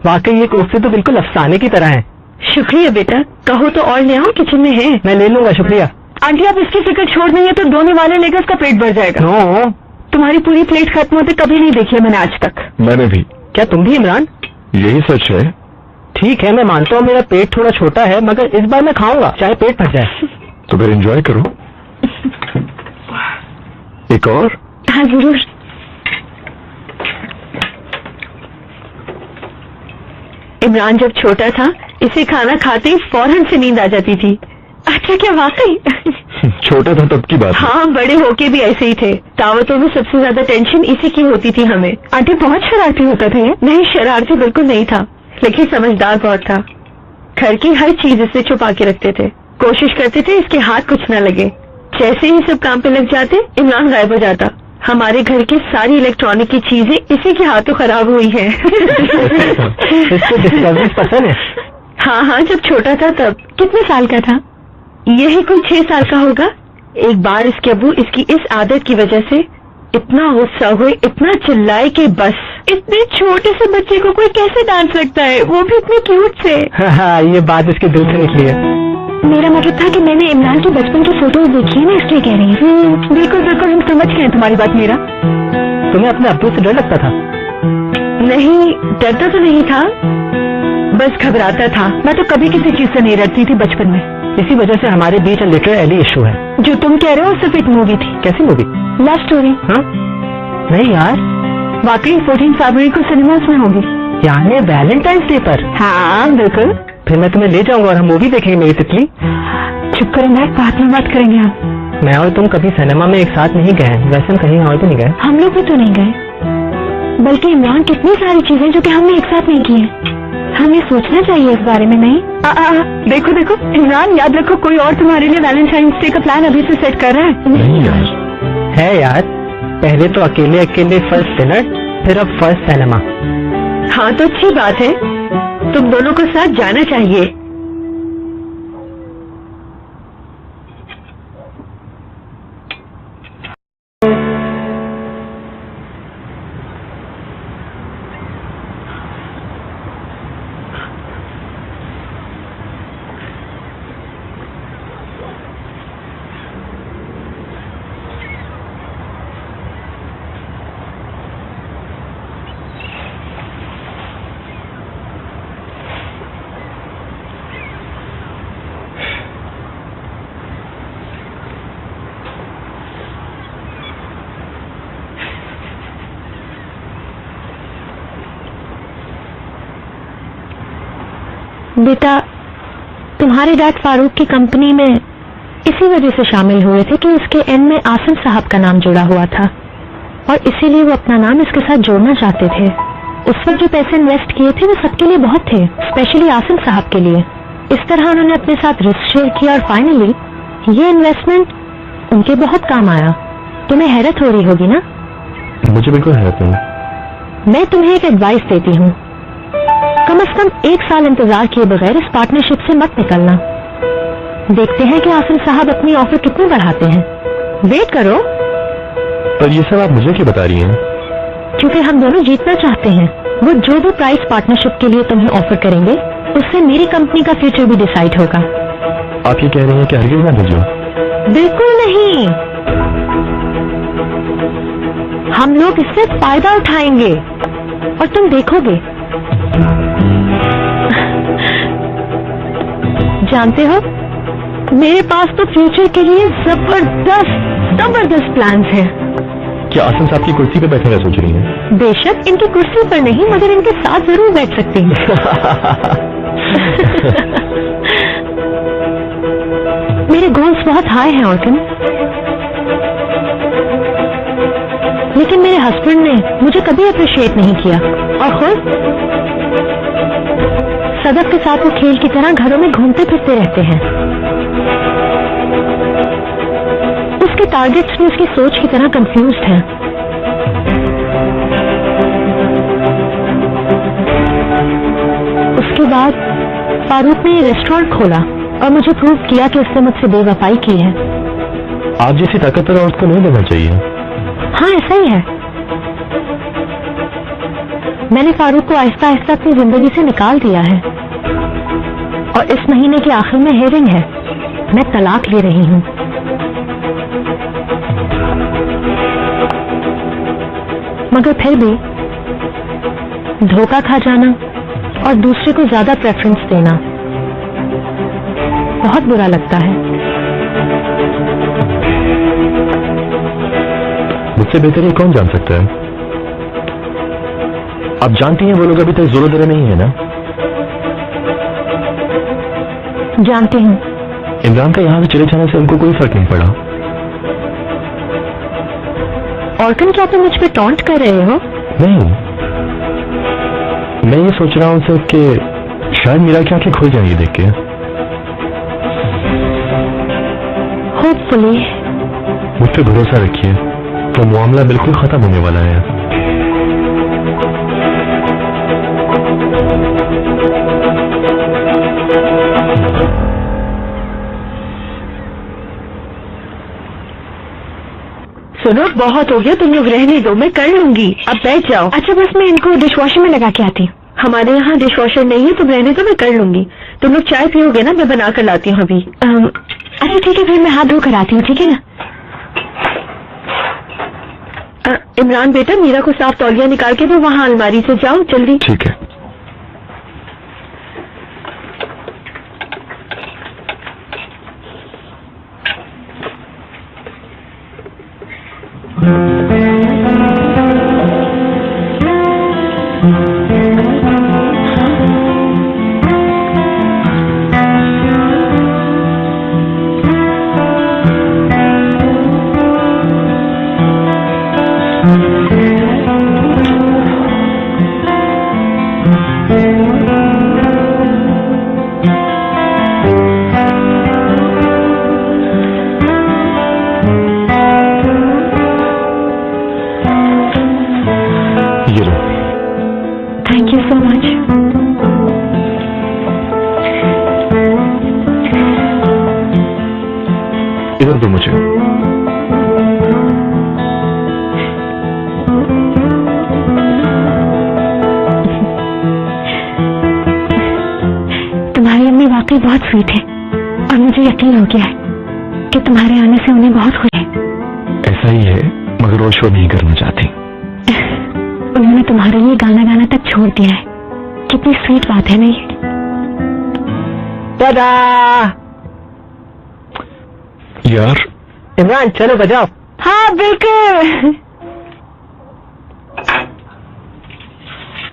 वाकई ये कोफ्ते तो बिल्कुल अफसाने की तरह हैं। शुक्रिया बेटा, कहो तो और ले आओ, किचन में है। मैं ले लूंगा, शुक्रिया। आंटी आप इसकी फिक्र छोड़ देंगे तो धोने वाले लेकर उसका पेट भर जाएगा। नो, तुम्हारी पूरी प्लेट खत्म होते कभी नहीं देखी है मैंने आज तक। मैंने भी। क्या तुम भी इमरान? यही सच है। ठीक है, मैं मानता हूँ मेरा पेट थोड़ा छोटा है, मगर इस बार मैं खाऊंगा चाहे पेट भर जाए। तो फिर एंजॉय करो। एक और? हाँ जरूर। इमरान जब छोटा था इसे खाना खाते ही फौरन से नींद आ जाती थी। अच्छा क्या वाकई? छोटा था तब की बात है। हाँ, बड़े होके भी ऐसे ही थे। दावतों में सबसे ज्यादा टेंशन इसी की होती थी हमें। आंटी बहुत शरारती होता था ये। नहीं, शरारती बिल्कुल नहीं था, लेकिन समझदार बहुत था। घर की हर चीज इसे छुपा के रखते थे, कोशिश करते थे इसके हाथ कुछ न लगे। जैसे ही सब काम पे लग जाते इमरान गायब हो जाता। हमारे घर की सारी इलेक्ट्रॉनिक की चीजें इसी के हाथों खराब हुई हैं। इसको डिस्टर्बेंस पसंद है? हाँ हाँ, जब छोटा था तब। कितने साल का था? यही कुछ 6 साल का होगा। एक बार इसके अब्बू इसकी इस आदत की वजह से इतना गुस्सा हुए, इतना चिल्लाए कि बस। इतने छोटे से बच्चे को कोई कैसे डांट सकता है, वो भी इतने क्यूट से। हाँ, ये बात इसके दिल से निकली है। मेरा मतलब था कि मैंने इमरान की बचपन की फोटोज देखी है ना, इसलिए कह रही हूँ। बिल्कुल बिल्कुल, हम समझ गए तुम्हारी बात। मेरा तुम्हें अपने अब्बू से डर लगता था? नहीं, डरता तो नहीं था, बस घबराता था। मैं तो कभी किसी चीज से नहीं डरती थी बचपन में। इसी वजह से हमारे बीच लिटरली इशू है। जो तुम कह रहे हो सिर्फ एक मूवी थी। कैसी मूवी? Love story. हाँ? नहीं यार, वाकई 14 फरवरी को सिनेमास में होगी। यानी वैलेंटाइंस डे पर? हाँ बिल्कुल। फिर मैं तुम्हें ले जाऊंगा और हम मूवी देखेंगे मेरी तितली। चुप करो मैक, बाद में बात करेंगे हम। मैं और तुम कभी सिनेमा में एक साथ नहीं गए, वैसे हम कहीं और तो नहीं गए। हम लोग भी तो नहीं गए, बल्कि इमरान कितनी सारी चीजें जो कि हमने एक साथ नहीं की है। हमें सोचना चाहिए इस बारे में। नहीं देखो देखो इमरान, याद रखो कोई और तुम्हारे लिए वैलेंटाइंस डे का प्लान अभी से सेट कर रहा है। नहीं यार। है यार, पहले तो अकेले अकेले फर्स्ट डिनर, फिर अब फर्स्ट सिनेमा। हाँ तो अच्छी बात है, तुम दोनों को साथ जाना चाहिए। बेटा, तुम्हारे डैड फारूक की कंपनी में इसी वजह से शामिल हुए थे कि इसके एंड में आसिम साहब का नाम जुड़ा हुआ था और इसीलिए वो अपना नाम इसके साथ जोड़ना चाहते थे। उस वक्त जो पैसे इन्वेस्ट किए थे वो सबके लिए बहुत थे, स्पेशली आसिम साहब के लिए। इस तरह उन्होंने अपने साथ रिस्क शेयर किया और फाइनली ये इन्वेस्टमेंट उनके बहुत काम आया। तुम्हें हैरत हो रही होगी ना? मुझे बिल्कुल हैरत नहीं। मैं तुम्हें एक एडवाइस देती हूँ, कम से कम 1 साल इंतजार किए बगैर इस पार्टनरशिप से मत निकलना। देखते हैं कि आसिम साहब अपनी ऑफर कितनी बढ़ाते हैं। वेट करो। पर ये सब आप मुझे क्यों बता रही हैं? क्योंकि हम दोनों जीतना चाहते हैं। वो जो भी प्राइस पार्टनरशिप के लिए तुम्हें ऑफर करेंगे उससे मेरी कंपनी का फ्यूचर भी डिसाइड होगा। आप ये कह रही हैं कि हरगिज़ ना भेजो? बिल्कुल नहीं, हम लोग इससे फायदा उठाएंगे और तुम देखोगे। जानते हो, मेरे पास तो फ्यूचर के लिए जबरदस्त प्लान्स हैं। क्या आसिम साहब की कुर्सी पे बैठने का सोच रही हैं? बेशक इनकी कुर्सी पर नहीं, मगर इनके साथ जरूर बैठ सकती हैं। मेरे गोल्स बहुत हाई हैं ऑर्किन, लेकिन मेरे हस्बैंड ने मुझे कभी अप्रिशिएट नहीं किया और खुद सदफ के साथ वो खेल की तरह घरों में घूमते फिरते रहते हैं। उसके टारगेट्स भी उसकी सोच की तरह कंफ्यूज्ड हैं। उसके बाद फारूक ने ये रेस्टोरेंट खोला और मुझे प्रूव किया कि उसने मुझसे बेवफाई की है। आप जैसी ताकतवर औरत को नहीं देना चाहिए। हाँ ऐसा ही है। मैंने फारूक को आहिस्ता आहिस्ता अपनी जिंदगी से निकाल दिया है और इस महीने के आखिर में हेयरिंग है। मैं तलाक ले रही हूँ। मगर फिर भी धोखा खा जाना और दूसरे को ज्यादा प्रेफरेंस देना बहुत बुरा लगता है। मुझसे बेहतर ये कौन जान सकता है? आप जानती हैं वो लोग अभी तक जोरो दरे नहीं है ना? जानती हूँ। इमरान का यहाँ से चले जाने से उनको कोई फर्क नहीं पड़ा। ऑर्कन, क्या तुम मुझ पे टॉन्ट कर रहे हो? नहीं, मैं ये सोच रहा हूँ सिर्फ कि शायद मीरा की आंखें खुल जाएंगी देख के। होपफुली। मुझ पे भरोसा रखिए, तो मामला बिल्कुल खत्म होने वाला है। सुनो, बहुत हो गया, तुम लोग रहने दो, मैं कर लूंगी। अब बैठ जाओ। अच्छा, बस मैं इनको डिशवॉशर में लगा के आती हूँ। हमारे यहाँ डिशवॉशर नहीं है, तुम रहने दो, मैं कर लूंगी। तुम लोग चाय पियोगे ना? मैं बना कर लाती हूँ अभी। अच्छा ठीक है, फिर मैं हाथ धो कर आती हूँ, ठीक है ना? इमरान बेटा, मीरा को साफ तौलिया निकाल के दो, वहाँ अलमारी से जाओ जल्दी। ठीक है। Thank you so much. इधर दो मुझे। तुम्हारी अम्मी वाकई बहुत स्वीट है और मुझे यकीन हो गया है कि तुम्हारे आने से उन्हें बहुत खुशी है। ऐसा ही है, मगर वो शो नहीं करना चाहती। उन्होंने तुम्हारे लिए गाना गाना तक छोड़ दिया है। कितनी स्वीट बात है ना ये। दादा यार इमरान, चलो बजाओ। हाँ बिल्कुल।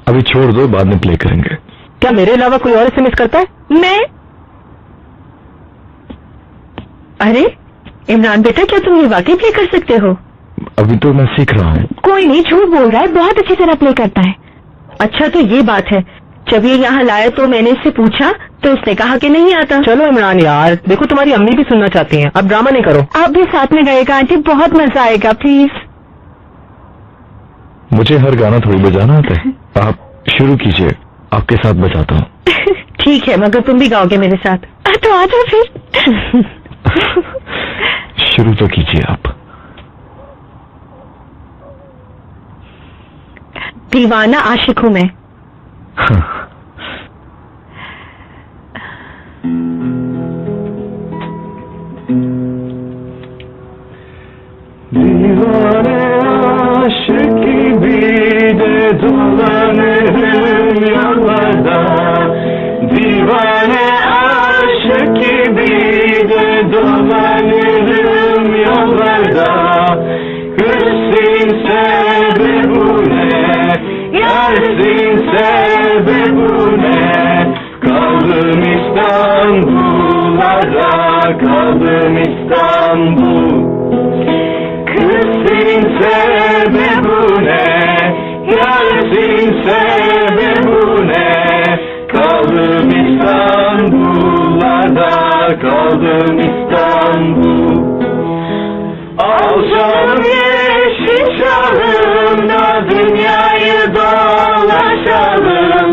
अभी छोड़ दो, बाद में प्ले करेंगे। क्या मेरे अलावा कोई और इसे मिस करता है? मैं? अरे इमरान बेटा, क्या तुम ये वाकई प्ले कर सकते हो? अभी तो मैं सीख रहा हूँ। कोई नहीं, झूठ बोल रहा है, बहुत अच्छी तरह प्ले करता है। अच्छा तो ये बात है। जब ये यहाँ लाया तो मैंने इससे पूछा तो इसने कहा कि नहीं आता। चलो इमरान यार, देखो तुम्हारी अम्मी भी सुनना चाहती हैं, अब ड्रामा नहीं करो। आप भी साथ में गाएगा आंटी, बहुत मजा आएगा, प्लीज। मुझे हर गाना थोड़ी बजाना आता है। आप शुरू कीजिए, आपके साथ बजाता हूँ। ठीक है, मगर तुम भी गाओगे मेरे साथ। तो आ जाओ फिर। शुरू तो कीजिए आप। दीवाना आशिक हूँ मैं। दीवाने आशिकी बीde dolanırım yollarda. Divane aşıki बीde dolanırım yollarda. Hırsın sebebi ne? Yarsın sebebi ne? Kaldım İstanbul'larda, kaldım İstanbul. Kızın sebebi ne? Yarsın sebebi ne? Kaldım İstanbul'larda, kaldım İstanbul. Alçalım yeşil çağımda dünyayı dolaşalım.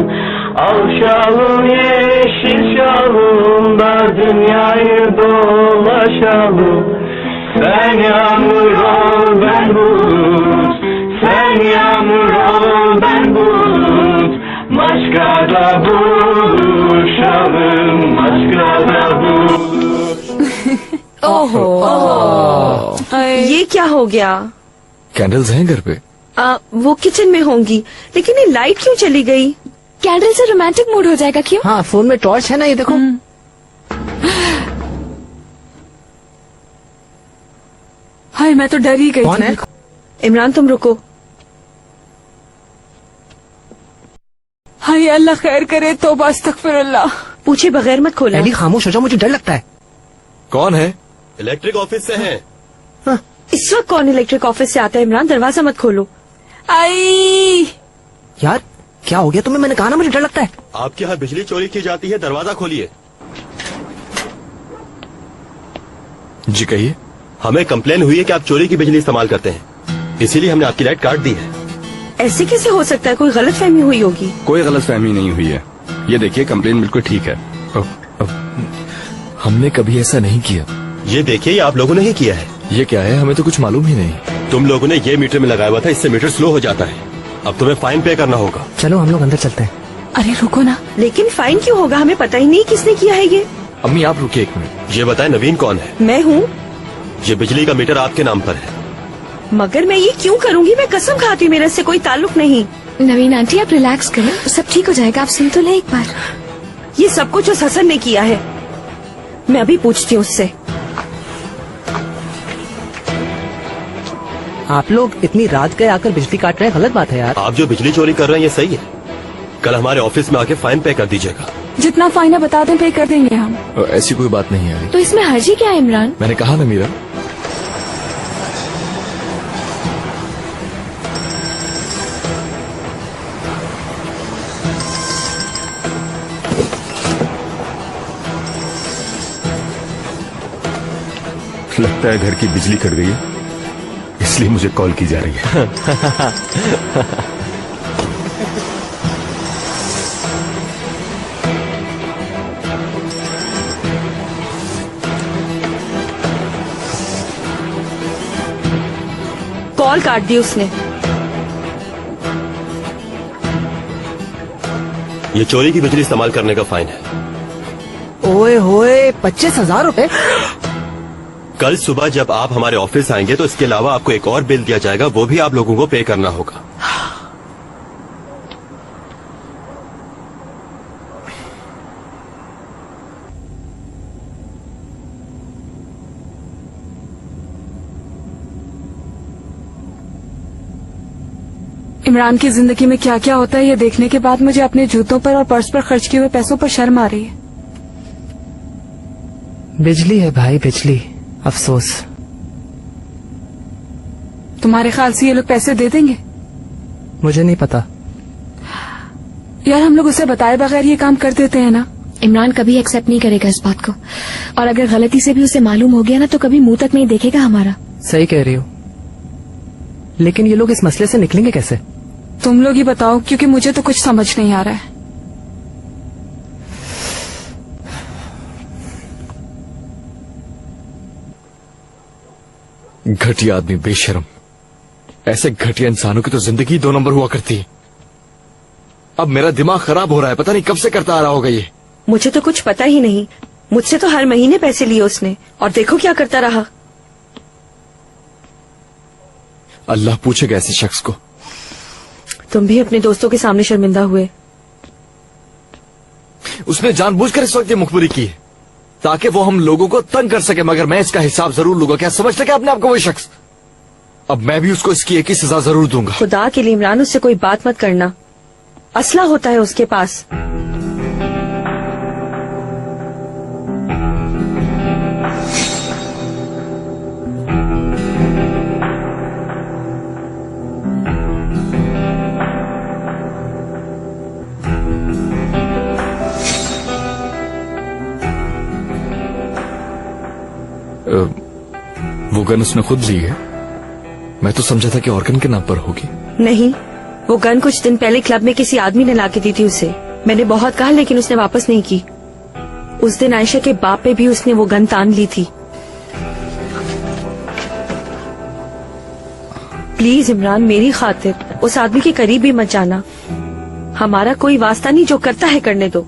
Alçalım yeşil çağımda dünyayı dolaşalım. Sen yağmur ol ben bulut, sen yağmur ol ben bulut. ओहो ये क्या हो गया? Candles हैं घर पे? वो kitchen में होंगी, लेकिन ये लाइट क्यों चली गई? कैंडल से रोमांटिक मूड हो जाएगा क्यों? हाँ, फोन में टॉर्च है ना, ये देखो। हाय मैं तो डर ही गई कौन थी। है? इमरान तुम रुको। हाय अल्लाह खैर करे, तौबा अस्तगफिरुल्लाह। पूछे बगैर मत खोला। डैडी खामोश हो जाओ, मुझे डर लगता है। कौन है? इलेक्ट्रिक ऑफिस से हैं। इस वक्त कौन इलेक्ट्रिक ऑफिस से आता है? इमरान दरवाजा मत खोलो। आई यार क्या हो गया तुम्हें? मैंने कहा ना मुझे डर लगता है। आपके यहाँ बिजली चोरी की जाती है, दरवाजा खोलिए। जी कहिए। हमें कंप्लेन हुई है कि आप चोरी की बिजली इस्तेमाल करते हैं, इसीलिए हमने आपकी लाइट काट दी है। ऐसे कैसे हो सकता है? कोई गलतफहमी हुई होगी। कोई गलतफहमी नहीं हुई है। ये देखिए कंप्लेन बिल्कुल ठीक है। हमने कभी ऐसा नहीं किया। ये देखिए, ये आप लोगों ने ही किया है। ये क्या है? हमें तो कुछ मालूम ही नहीं। तुम लोगों ने ये मीटर में लगाया हुआ था, इससे मीटर स्लो हो जाता है। अब तुम्हें फाइन पे करना होगा। चलो हम लोग अंदर चलते हैं। अरे रुको ना, लेकिन फाइन क्यों होगा? हमें पता ही नहीं किसने किया है ये। अम्मी आप रुकिए एक मिनट। ये बताएं नवीन कौन है? मैं हूँ। ये बिजली का मीटर आपके नाम पर है। मगर मैं ये क्यों करूँगी? मैं कसम खाती हूँ, मेरा इससे कोई ताल्लुक नहीं। नवीन आंटी आप रिलैक्स करें, सब ठीक हो जाएगा। आप सुन तो ले एक बार। ये सब कुछ उस हसन ने किया है। मैं अभी पूछती हूँ उससे। आप लोग इतनी रात गए आकर बिजली काट रहे हैं, गलत बात है यार। आप जो बिजली चोरी कर रहे हैं ये सही है। कल हमारे ऑफिस में आके फाइन पे कर दीजिएगा। जितना फाइन है बता दें, पे कर देंगे हम। ऐसी कोई बात नहीं है। तो इसमें हर्जी क्या है इमरान? मैंने कहा ना मीरा। लगता है घर की बिजली कट गई है, इसलिए मुझे कॉल की जा रही है। कॉल काट दी उसने। ये चोरी की बिजली इस्तेमाल करने का फाइन है। ओए होए, 25,000 रुपए? कल सुबह जब आप हमारे ऑफिस आएंगे तो इसके अलावा आपको एक और बिल दिया जाएगा, वो भी आप लोगों को पे करना होगा। इमरान की जिंदगी में क्या क्या होता है ये देखने के बाद मुझे अपने जूतों पर और पर्स पर खर्च किए हुए पैसों पर शर्म आ रही है। बिजली है भाई, बिजली। अफसोस। तुम्हारे ख्याल से ये लोग पैसे दे देंगे? मुझे नहीं पता। यार हम लोग उसे बताए बगैर ये काम कर देते हैं ना। इमरान कभी एक्सेप्ट नहीं करेगा इस बात को, और अगर गलती से भी उसे मालूम हो गया ना तो कभी मुंह तक नहीं देखेगा हमारा। सही कह रही हो, लेकिन ये लोग इस मसले से निकलेंगे कैसे? तुम लोग ही बताओ, क्योंकि मुझे तो कुछ समझ नहीं आ रहा है। घटिया आदमी, बेशर्म। ऐसे घटिया इंसानों की तो जिंदगी 2 नंबर हुआ करती है। अब मेरा दिमाग खराब हो रहा है, पता नहीं कब से करता आ रहा होगा ये। मुझे तो कुछ पता ही नहीं। मुझसे तो हर महीने पैसे लिए उसने, और देखो क्या करता रहा। अल्लाह पूछेगा ऐसे शख्स को। तुम भी अपने दोस्तों के सामने शर्मिंदा हुए। उसने जानबूझकर इस वक्त ये मुखबरी की है ताकि वो हम लोगों को तंग कर सके, मगर मैं इसका हिसाब जरूर लूंगा। क्या समझते क्या अपने आप को वही शख्स? अब मैं भी उसको इसकी एक ही सजा जरूर दूंगा। खुदा के लिए इमरान, उससे कोई बात मत करना। असला होता है उसके पास। वो गन उसने खुद ली है? मैं तो समझा था कि ऑर्गन के नाम पर होगी। नहीं, वो गन कुछ दिन पहले क्लब में किसी आदमी ने लाके दी थी उसे। मैंने बहुत कहा लेकिन उसने वापस नहीं की। उस दिन आयशा के बाप पे भी उसने वो गन तान ली थी। प्लीज इमरान, मेरी खातिर उस आदमी के करीब भी मत जाना। हमारा कोई वास्ता नहीं, जो करता है करने दो।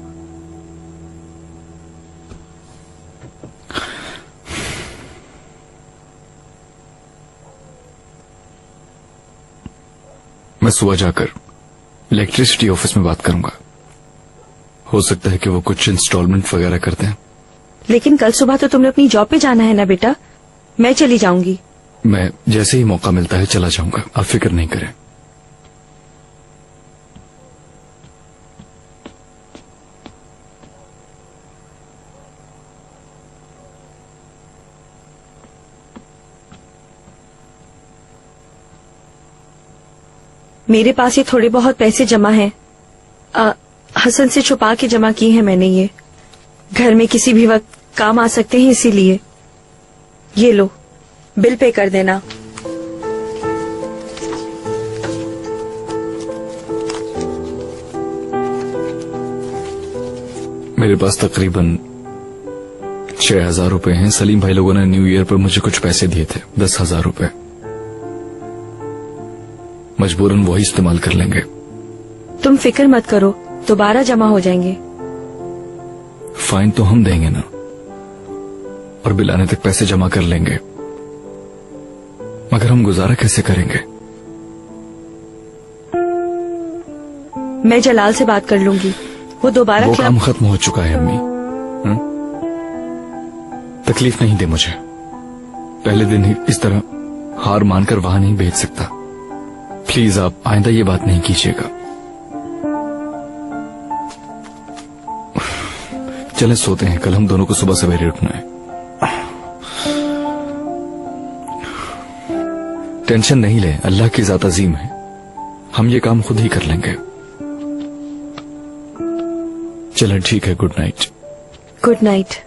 मैं सुबह जाकर इलेक्ट्रिसिटी ऑफिस में बात करूंगा। हो सकता है कि वो कुछ इंस्टॉलमेंट वगैरह करते हैं। लेकिन कल सुबह तो तुमने अपनी जॉब पे जाना है ना बेटा। मैं चली जाऊंगी। मैं जैसे ही मौका मिलता है चला जाऊंगा, आप फिक्र नहीं करें। मेरे पास ये थोड़े बहुत पैसे जमा हैं। हसन से छुपा के जमा की है मैंने ये। घर में किसी भी वक्त काम आ सकते हैं, इसीलिए। ये लो, बिल पे कर देना। मेरे पास तकरीबन 6,000 रुपए हैं। सलीम भाई लोगों ने न्यू ईयर पर मुझे कुछ पैसे दिए थे, 10,000 रुपए। मजबूरन वही इस्तेमाल कर लेंगे। तुम फिक्र मत करो, दोबारा जमा हो जाएंगे। फाइन तो हम देंगे ना, और बिल आने तक पैसे जमा कर लेंगे। मगर हम गुजारा कैसे करेंगे? मैं जलाल से बात कर लूंगी, वो दोबारा वो क्लब। काम खत्म हो चुका है अम्मी। तकलीफ नहीं दे मुझे। पहले दिन ही इस तरह हार मानकर वहां नहीं भेज सकता। प्लीज आप आइंदा ये बात नहीं कीजिएगा। चलें सोते हैं, कल हम दोनों को सुबह सवेरे उठना है। टेंशन नहीं ले, अल्लाह की ज़ात अजीम है, हम ये काम खुद ही कर लेंगे। चलें ठीक है, गुड नाइट। Good night.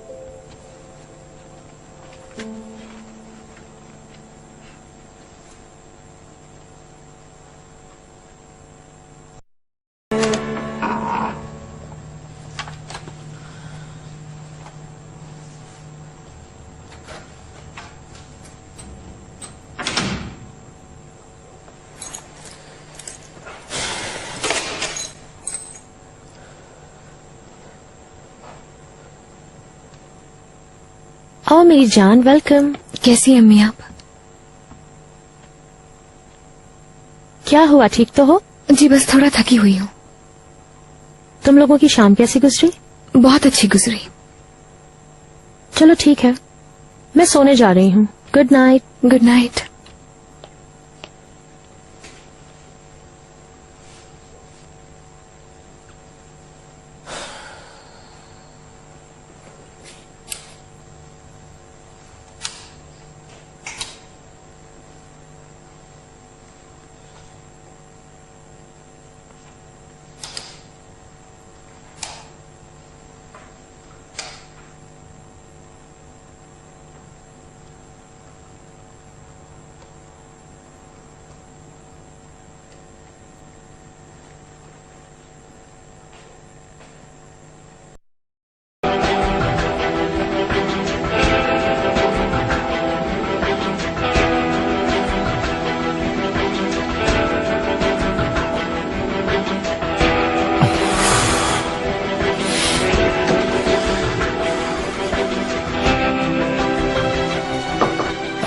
आओ मेरी जान, वेलकम। कैसी हैं अम्मी आप? क्या हुआ, ठीक तो हो? जी बस थोड़ा थकी हुई हूँ। तुम लोगों की शाम कैसी गुजरी? बहुत अच्छी गुजरी। चलो ठीक है, मैं सोने जा रही हूँ। Good night. Good night.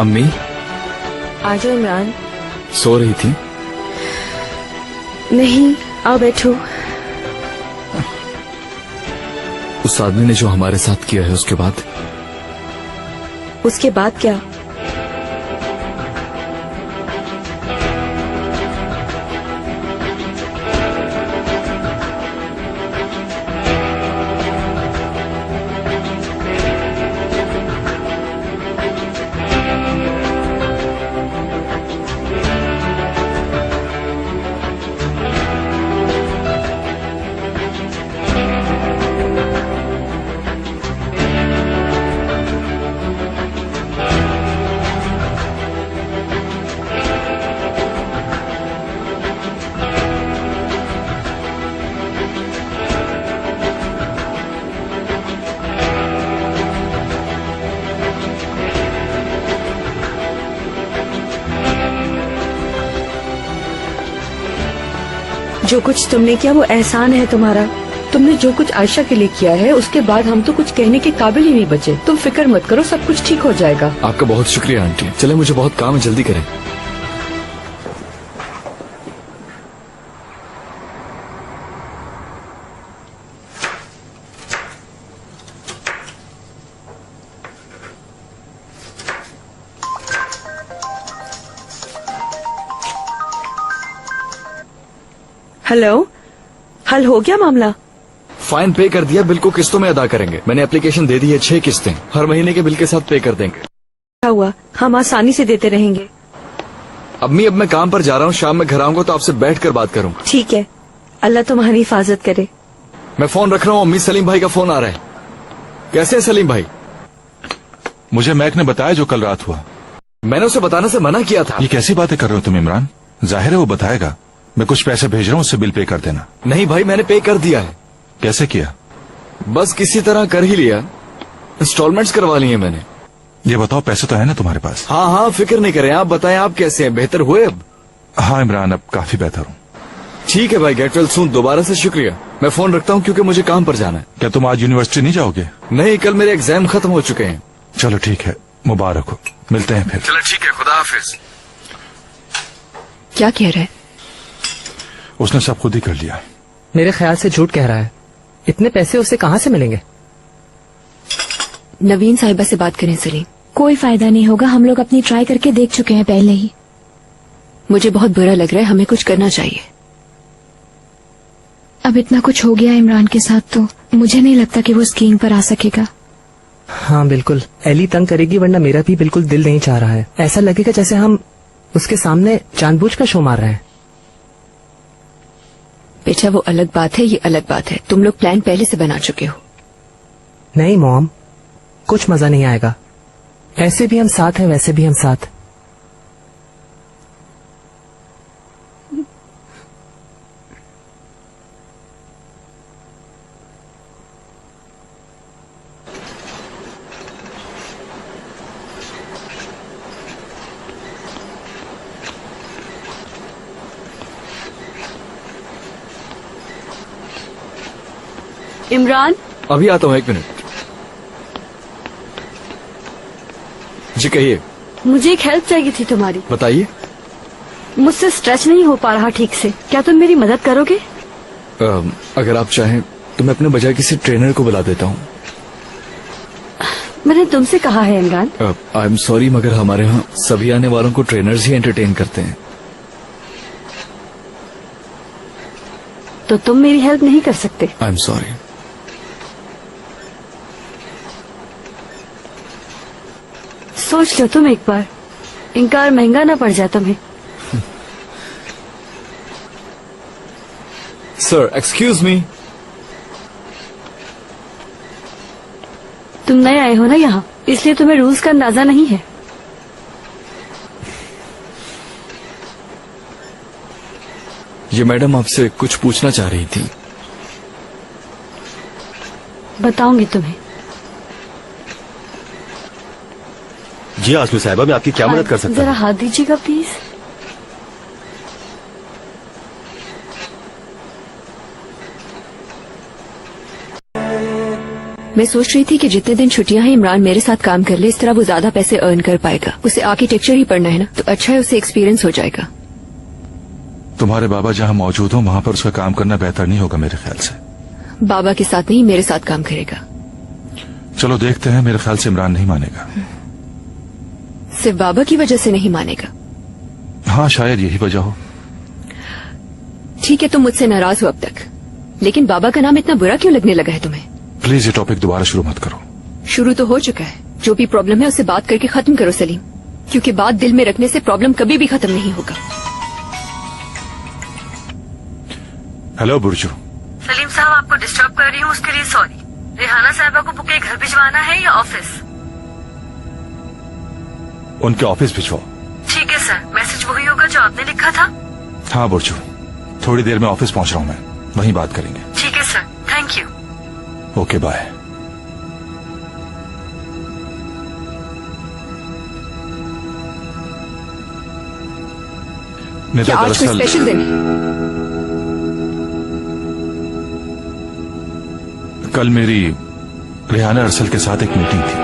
अम्मी आ जाओ इमरान। सो रही थी? नहीं, आओ बैठो। उस आदमी ने जो हमारे साथ किया है उसके बाद? उसके बाद क्या? जो कुछ तुमने किया वो एहसान है तुम्हारा। तुमने जो कुछ आयशा के लिए किया है उसके बाद हम तो कुछ कहने के काबिल ही नहीं बचे। तुम फिक्र मत करो, सब कुछ ठीक हो जाएगा। आपका बहुत शुक्रिया आंटी। चले, मुझे बहुत काम है, जल्दी करें। हेलो, हल हो गया मामला? फाइन पे कर दिया, बिल को किस्तों में अदा करेंगे। मैंने एप्लीकेशन दे दी है, 6 किस्तें हर महीने के बिल के साथ पे कर देंगे। क्या हुआ, हम आसानी से देते रहेंगे। अम्मी, अब मैं काम पर जा रहा हूँ, शाम में घर आऊंगा तो आपसे बैठ कर बात करूंगा। ठीक है, अल्लाह तुम्हारी हिफाजत करे। मैं फोन रख रहा हूँ, अम्मी सलीम भाई का फोन आ रहा है। कैसे है सलीम भाई? मुझे मैक ने बताया जो कल रात हुआ। मैंने उसे बताने से मना किया था। ये कैसी बातें कर रहे हो तुम इमरान? जाहिर है वो बताएगा। मैं कुछ पैसे भेज रहा हूँ, उससे बिल पे कर देना। नहीं भाई, मैंने पे कर दिया है। कैसे किया? बस किसी तरह कर ही लिया, इंस्टॉलमेंट्स करवा लिए मैंने। ये बताओ, पैसे तो है ना तुम्हारे पास? हाँ हाँ, फिक्र नहीं करें। आप बताएं, आप कैसे हैं? बेहतर हुए अब? हाँ इमरान, अब काफी बेहतर हूँ। ठीक है भाई, गेट वेल सून। दोबारा से शुक्रिया। मैं फोन रखता हूँ क्योंकि मुझे काम पर जाना है। क्या तुम आज यूनिवर्सिटी नहीं जाओगे? नहीं, कल मेरे एग्जाम खत्म हो चुके हैं। चलो ठीक है, मुबारक हो, मिलते हैं फिर। चलो ठीक है, खुदा हाफिज। क्या कह रहा है? उसने सब खुद ही कर लिया। मेरे ख्याल से झूठ कह रहा है। इतने पैसे उसे कहाँ से मिलेंगे? नवीन साहिबा से बात करें सलीम। कोई फायदा नहीं होगा, हम लोग अपनी ट्राई करके देख चुके हैं पहले ही। मुझे बहुत बुरा लग रहा है, हमें कुछ करना चाहिए। अब इतना कुछ हो गया इमरान के साथ तो मुझे नहीं लगता कि वो स्कीइंग पर आ सकेगा। हाँ बिल्कुल, एली तंग करेगी, वरना मेरा भी बिल्कुल दिल नहीं चाह रहा है। ऐसा लगेगा जैसे हम उसके सामने जानबूझ कर शो मार रहे हैं। बेटा वो अलग बात है, ये अलग बात है। तुम लोग प्लान पहले से बना चुके हो। नहीं मॉम, कुछ मजा नहीं आएगा। ऐसे भी हम साथ हैं, वैसे भी हम साथ। इमरान, अभी आता हूँ, 1 मिनट। जी कहिए। मुझे एक हेल्प चाहिए थी तुम्हारी। बताइए। मुझसे स्ट्रेच नहीं हो पा रहा ठीक से, क्या तुम मेरी मदद करोगे? अगर आप चाहें तो मैं अपने बजाय किसी ट्रेनर को बुला देता हूँ। मैंने तुमसे कहा है इमरान। आई एम सॉरी, मगर हमारे यहाँ सभी आने वालों को ट्रेनर्स ही एंटरटेन करते हैं। तो तुम मेरी हेल्प नहीं कर सकते? आई एम सॉरी। सोच लो तुम एक बार, इनकार महंगा ना पड़ जाए तुम्हें। Sir excuse me. तुम नए आए हो ना यहाँ, इसलिए तुम्हें रूल्स का अंदाजा नहीं है। ये मैडम आपसे कुछ पूछना चाह रही थी। बताऊंगी तुम्हें। जी आसमी साहिबा, मैं आपकी क्या मदद कर सकता जरा हूँ? हाथ दीजिएगा प्लीज। मैं सोच रही थी कि जितने दिन छुट्टियां हैं इमरान मेरे साथ काम कर ले, इस तरह वो ज्यादा पैसे अर्न कर पाएगा। उसे आर्किटेक्चर ही पढ़ना है ना, तो अच्छा है, उसे एक्सपीरियंस हो जाएगा। तुम्हारे बाबा जहाँ मौजूद हो वहाँ पर उसका काम करना बेहतर नहीं होगा मेरे ख्याल से। बाबा के साथ नहीं, मेरे साथ काम करेगा। चलो देखते हैं, मेरे ख्याल से इमरान नहीं मानेगा। सिर्फ बाबा की वजह से नहीं मानेगा? हाँ शायद यही वजह हो। ठीक है, तुम मुझसे नाराज हो अब तक, लेकिन बाबा का नाम इतना बुरा क्यों लगने लगा है तुम्हें? प्लीज ये टॉपिक दोबारा शुरू मत करो। शुरू तो हो चुका है। जो भी प्रॉब्लम है उसे बात करके खत्म करो सलीम, क्योंकि बात दिल में रखने से प्रॉब्लम कभी भी खत्म नहीं होगा। हेलो बुर्जू। सलीम साहब, आपको डिस्टर्ब कर रही हूँ, उसके लिए सॉरी। रेहाना साहिबा को बुके घर भिजवाना है या ऑफिस? उनके ऑफिस भिजवाओ। ठीक है सर, मैसेज वही होगा जो आपने लिखा था? हाँ बुर्जू, थोड़ी देर में ऑफिस पहुंच रहा हूँ मैं, वहीं बात करेंगे। ठीक है sir, thank you. Okay bye. क्या आज कोई दरअसल स्पेशल दिन है? कल मेरी रेहाना अरसल के साथ एक मीटिंग थी।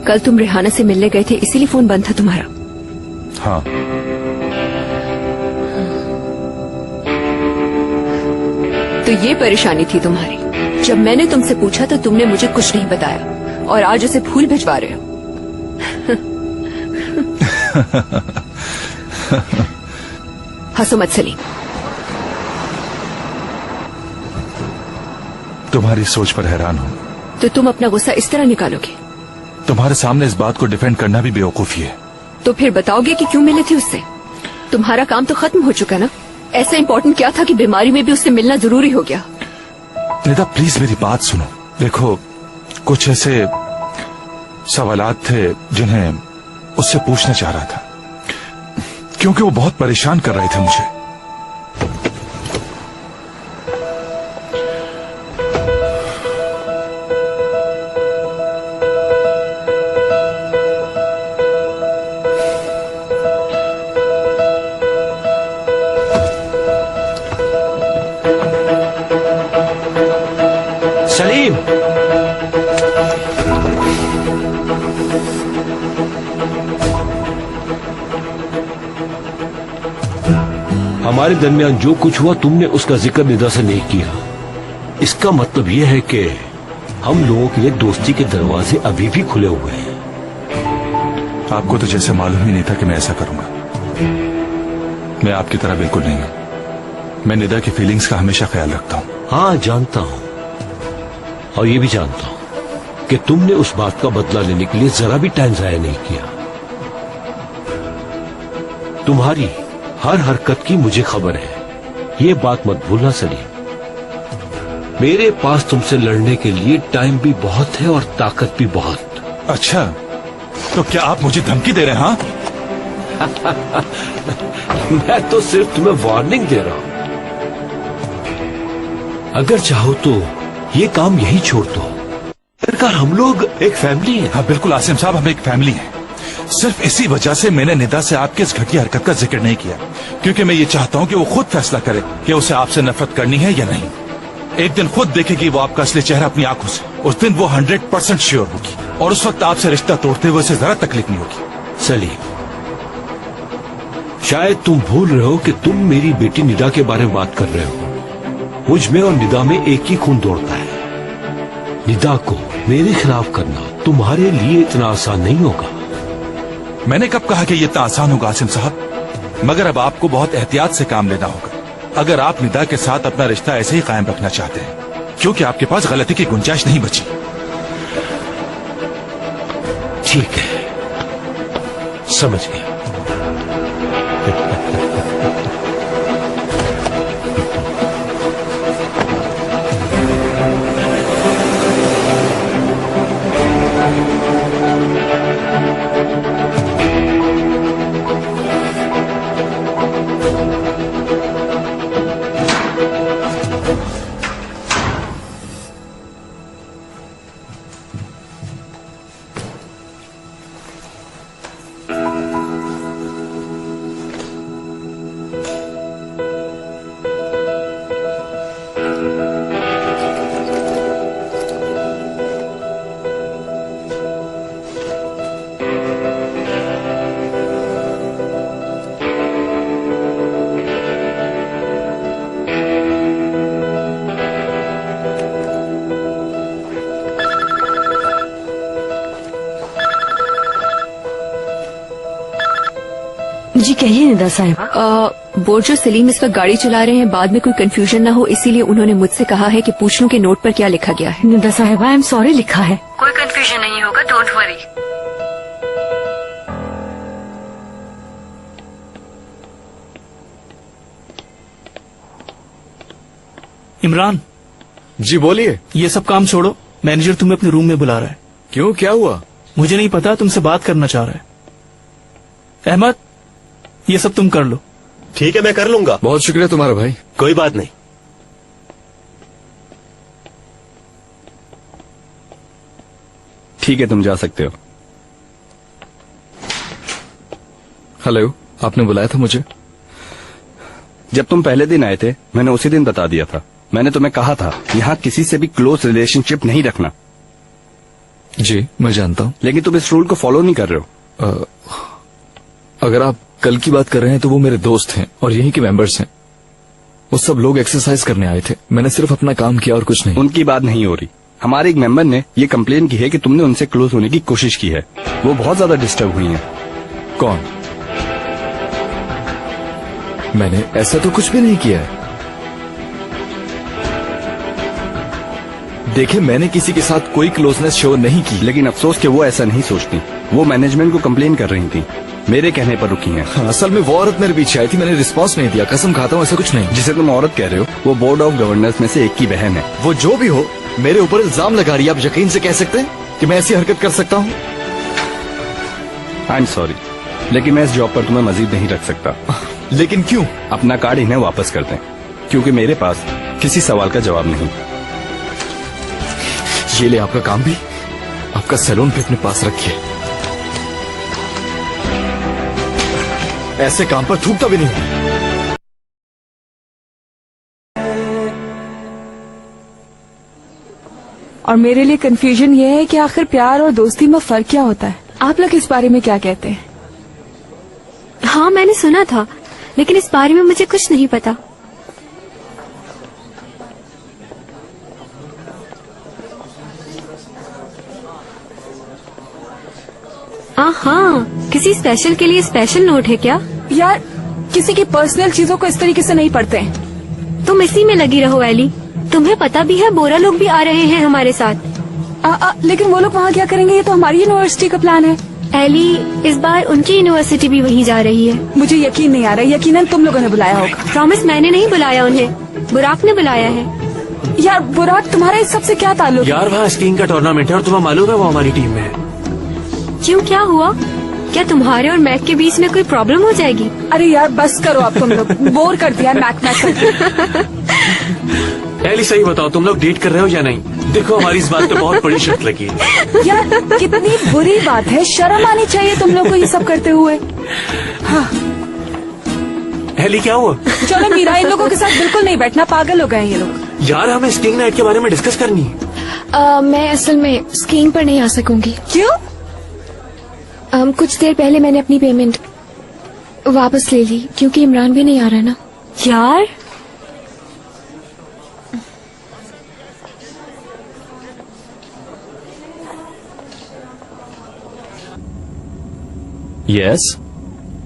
कल तुम रेहाना से मिलने गए थे, इसीलिए फोन बंद था तुम्हारा। हाँ, तो ये परेशानी थी तुम्हारी। जब मैंने तुमसे पूछा तो तुमने मुझे कुछ नहीं बताया और आज उसे फूल भिजवा रहे हो। हंसो मत सलीम। तुम्हारी सोच पर हैरान हूं। तो तुम अपना गुस्सा इस तरह निकालोगे? तुम्हारे सामने इस बात को डिफेंड करना भी बेवकूफी है। तो फिर बताओगे कि क्यों मिले थे उससे? तुम्हारा काम तो खत्म हो चुका ना। ऐसा इम्पोर्टेंट क्या था कि बीमारी में भी उससे मिलना जरूरी हो गया? निदा प्लीज मेरी बात सुनो। देखो, कुछ ऐसे सवालात थे जिन्हें उससे पूछना चाह रहा था, क्योंकि वो बहुत परेशान कर रहे थे मुझे। सलीम, हमारे दरमियान जो कुछ हुआ तुमने उसका जिक्र निदा से नहीं किया। इसका मतलब यह है कि हम लोगों के लिए दोस्ती के दरवाजे अभी भी खुले हुए हैं। आपको तो जैसे मालूम ही नहीं था कि मैं ऐसा करूंगा। मैं आपकी तरह बिल्कुल नहीं हूं। मैं निदा की फीलिंग्स का हमेशा ख्याल रखता हूं। हाँ, जानता हूं, और ये भी जानता हूं कि तुमने उस बात का बदला लेने के लिए जरा भी टाइम जाया नहीं किया। तुम्हारी हर हरकत की मुझे खबर है, ये बात मत भूलना सलीम। मेरे पास तुमसे लड़ने के लिए टाइम भी बहुत है और ताकत भी बहुत। अच्छा, तो क्या आप मुझे धमकी दे रहे हैं? हाँ? मैं तो सिर्फ तुम्हें वार्निंग दे रहा हूं। अगर चाहो तो ये काम यही छोड़ दो। सरकार, हम लोग एक फैमिली है। हाँ बिल्कुल आसिम साहब, हम एक फैमिली हैं। सिर्फ इसी वजह से मैंने निदा से आपकी इस घटिया हरकत का जिक्र नहीं किया, क्योंकि मैं ये चाहता हूं कि वो खुद फैसला करे कि उसे आपसे नफरत करनी है या नहीं। एक दिन खुद देखेगी वो आपका असली चेहरा अपनी आंखों से। उस दिन वो 100% श्योर होगी और उस वक्त आपसे रिश्ता तोड़ते हुए उसे जरा तकलीफ नहीं होगी। सलीम, शायद तुम भूल रहे हो कि तुम मेरी बेटी निदा के बारे में बात कर रहे हो। मुझ में और निदा में एक ही खून दौड़ता है। निदा को मेरे खिलाफ करना तुम्हारे लिए इतना आसान नहीं होगा। मैंने कब कहा कि ये इतना आसान होगा आसिम साहब? मगर अब आपको बहुत एहतियात से काम लेना होगा अगर आप निदा के साथ अपना रिश्ता ऐसे ही कायम रखना चाहते हैं, क्योंकि आपके पास गलती की गुंजाइश नहीं बची। ठीक है, समझ गया। जी कहिए निदा साहब। वो जो सलीम इस वक्त गाड़ी चला रहे हैं, बाद में कोई कंफ्यूजन ना हो इसीलिए उन्होंने मुझसे कहा है कि पूछ लूं कि नोट पर क्या लिखा गया है। निदा साहब, आई एम सॉरी लिखा है। कोई कंफ्यूजन नहीं होगा, डोंट वरी। इमरान जी बोलिए। ये सब काम छोड़ो, मैनेजर तुम्हें अपने रूम में बुला रहा है। क्यों, क्या हुआ? मुझे नहीं पता, तुमसे बात करना चाह रहा है। अहमद, ये सब तुम कर लो। ठीक है, मैं कर लूंगा। बहुत शुक्रिया तुम्हारा भाई। कोई बात नहीं। ठीक है, तुम जा सकते हो। हेलो, आपने बुलाया था मुझे? जब तुम पहले दिन आए थे मैंने उसी दिन बता दिया था। मैंने तुम्हें कहा था यहाँ किसी से भी क्लोज रिलेशनशिप नहीं रखना। जी मैं जानता हूँ, लेकिन तुम इस रूल को फॉलो नहीं कर रहे हो। अगर आप कल की बात कर रहे हैं तो वो मेरे दोस्त हैं और यहीं के मेंबर्स हैं। वो सब लोग एक्सरसाइज करने आए थे, मैंने सिर्फ अपना काम किया और कुछ नहीं। उनकी बात नहीं हो रही। हमारे एक मेंबर ने ये कंप्लेन की है कि तुमने उनसे क्लोज होने की कोशिश की है। वो बहुत ज्यादा डिस्टर्ब हुई हैं। कौन? मैंने ऐसा तो कुछ भी नहीं किया है। देखिए, मैंने किसी के साथ कोई क्लोजनेस शो नहीं की। लेकिन अफसोस कि वो ऐसा नहीं सोचती। वो मैनेजमेंट को कंप्लेन कर रही थी, मेरे कहने पर रुकी हैं। असल में वो औरत मेरे पीछे आई थी, मैंने रिस्पांस नहीं दिया। कसम खाता हूँ ऐसा कुछ नहीं। जिसे तुम औरत कह रहे हो वो बोर्ड ऑफ गवर्नर्स में से एक की बहन है। वो जो भी हो, मेरे ऊपर इल्जाम लगा रही है। आप यकीन से कह सकते हैं कि मैं ऐसी हरकत कर सकता हूँ? आई एम सॉरी, लेकिन मैं इस जॉब पर तुम्हें मजीद नहीं रख सकता। लेकिन क्यों? अपना कार्ड इन्हें वापस कर दें, क्योंकि मेरे पास किसी सवाल का जवाब नहीं। ये ले आपका काम भी, आपका सैलून भी अपने पास रखिए। ऐसे काम पर थूकता भी नहीं। और मेरे लिए कंफ्यूजन ये है कि आखिर प्यार और दोस्ती में फर्क क्या होता है? आप लोग इस बारे में क्या कहते हैं? हाँ मैंने सुना था, लेकिन इस बारे में मुझे कुछ नहीं पता। हाँ, किसी स्पेशल के लिए स्पेशल नोट है क्या? यार, किसी की पर्सनल चीजों को इस तरीके से नहीं पढ़ते हैं। तुम इसी में लगी रहो एली। तुम्हें पता भी है बोरा लोग भी आ रहे हैं हमारे साथ। लेकिन वो लोग वहाँ क्या करेंगे? ये तो हमारी यूनिवर्सिटी का प्लान है। एली, इस बार उनकी यूनिवर्सिटी भी वहीं जा रही है। मुझे यकीन नहीं आ रहा। यकीनन तुम लोगों ने बुलाया होगा। प्रॉमिस, मैंने नहीं बुलाया उन्हें, बुराक ने बुलाया है। यार बुराक, तुम्हारा इस सबसे क्या ताल्लुक? यार वहाँ स्कीइंग का टूर्नामेंट है और तुम्हें मालूम है वो हमारी टीम में है। क्यों, क्या हुआ? क्या तुम्हारे और मैक के बीच में कोई प्रॉब्लम हो जाएगी? अरे यार बस करो अब, तुम लोग बोर कर दिया मैक करके। एली सही बताओ, तुम लोग डेट कर रहे हो या नहीं? देखो हमारी इस बात पे बहुत बड़ी शर्त लगी है। यार कितनी बुरी बात है, शर्म आनी चाहिए तुम लोग को ये सब करते हुए। हाँ। एली क्या हुआ? चलो मीरा, इन लोगों के साथ बिल्कुल नहीं बैठना, पागल हो गए ये लोग। यार हमें स्कीइंग नाइट के बारे में डिस्कस करनी है। मैं असल में स्कीइंग पर नहीं आ सकूंगी। क्यों? कुछ देर पहले मैंने अपनी पेमेंट वापस ले ली, क्योंकि इमरान भी नहीं आ रहा ना। यार यस,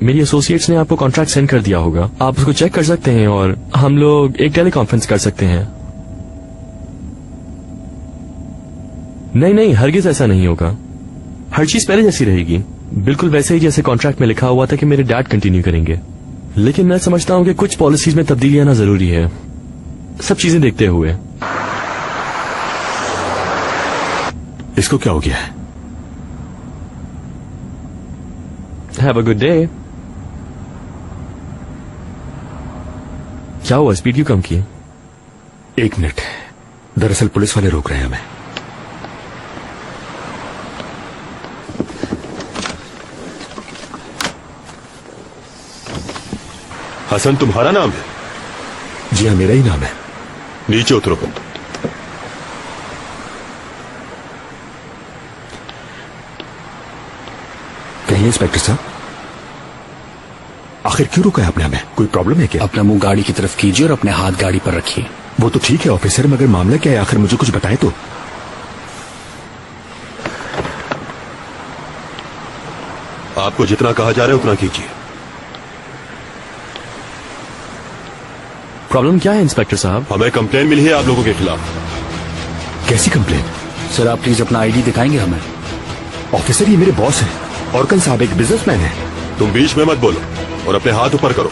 मेरी एसोसिएट्स ने आपको कॉन्ट्रैक्ट सेंड कर दिया होगा। आप उसको चेक कर सकते हैं और हम लोग एक टेली कॉन्फ्रेंस कर सकते हैं। नहीं नहीं, हरगिज ऐसा नहीं होगा। हर चीज पहले जैसी रहेगी, बिल्कुल वैसे ही जैसे कॉन्ट्रैक्ट में लिखा हुआ था कि मेरे डैड कंटिन्यू करेंगे। लेकिन मैं समझता हूं कि कुछ पॉलिसीज में तब्दीली आना जरूरी है, सब चीजें देखते हुए। इसको क्या हो गया है? Have a good day. क्या हुआ, स्पीड क्यों कम की? एक मिनट, दरअसल पुलिस वाले रोक रहे हैं हमें। हसन तुम्हारा नाम है? जी हाँ, मेरा ही नाम है। नीचे उतरो। कहिए इंस्पेक्टर साहब, आखिर क्यों रुका है आपने हमें? कोई प्रॉब्लम है क्या? अपना मुंह गाड़ी की तरफ कीजिए और अपने हाथ गाड़ी पर रखिए। वो तो ठीक है ऑफिसर, मगर मामला क्या है आखिर? मुझे कुछ बताए तो। आपको जितना कहा जा रहा है उतना कीजिए। प्रॉब्लम क्या है इंस्पेक्टर साहब? हमें कंप्लेन मिली है आप लोगों के खिलाफ। कैसी कंप्लेन? सर आप प्लीज अपना आईडी दिखाएंगे हमें। ऑफिसर ये मेरे बॉस हैं, औरकन साहब एक बिजनेसमैन है। तुम बीच में मत बोलो और अपने हाथ ऊपर करो।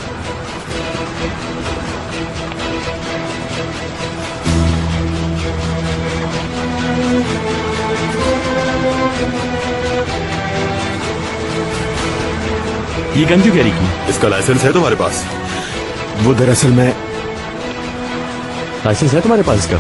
ये गन क्यों कैरी की? इसका लाइसेंस है तुम्हारे पास? वो दरअसल मैं लाइसेंस है तुम्हारे पास इसका?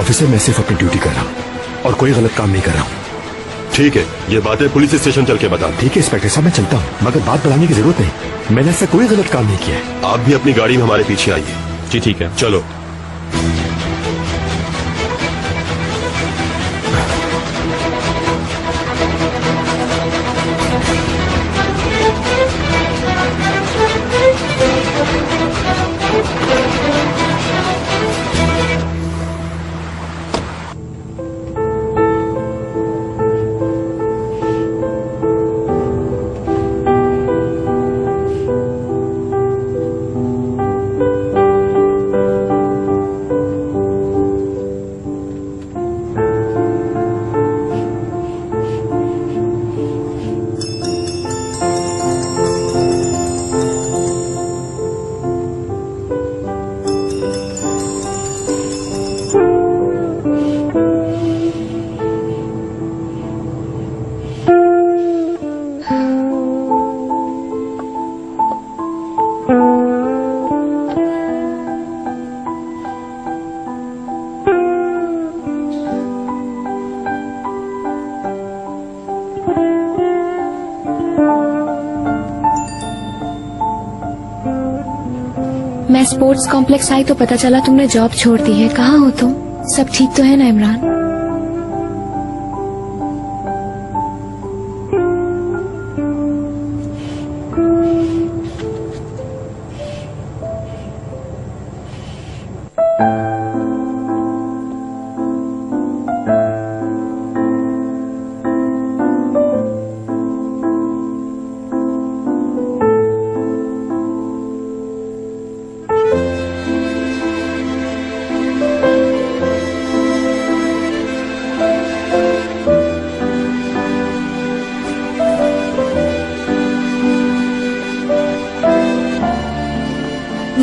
ऑफिसर मैं सिर्फ अपनी ड्यूटी कर रहा हूँ और कोई गलत काम नहीं कर रहा हूँ। ठीक है, ये बातें पुलिस स्टेशन चल के बता। ठीक है इंस्पेक्टर साहब, मैं चलता हूँ, मगर बात बढ़ाने की जरूरत नहीं। मैंने ऐसा कोई गलत काम नहीं किया है। आप भी अपनी गाड़ी में हमारे पीछे आइए। जी ठीक है, चलो। मैं स्पोर्ट्स कॉम्प्लेक्स आई तो पता चला तुमने जॉब छोड़ दी है। कहाँ हो तुम? सब ठीक तो है ना इमरान?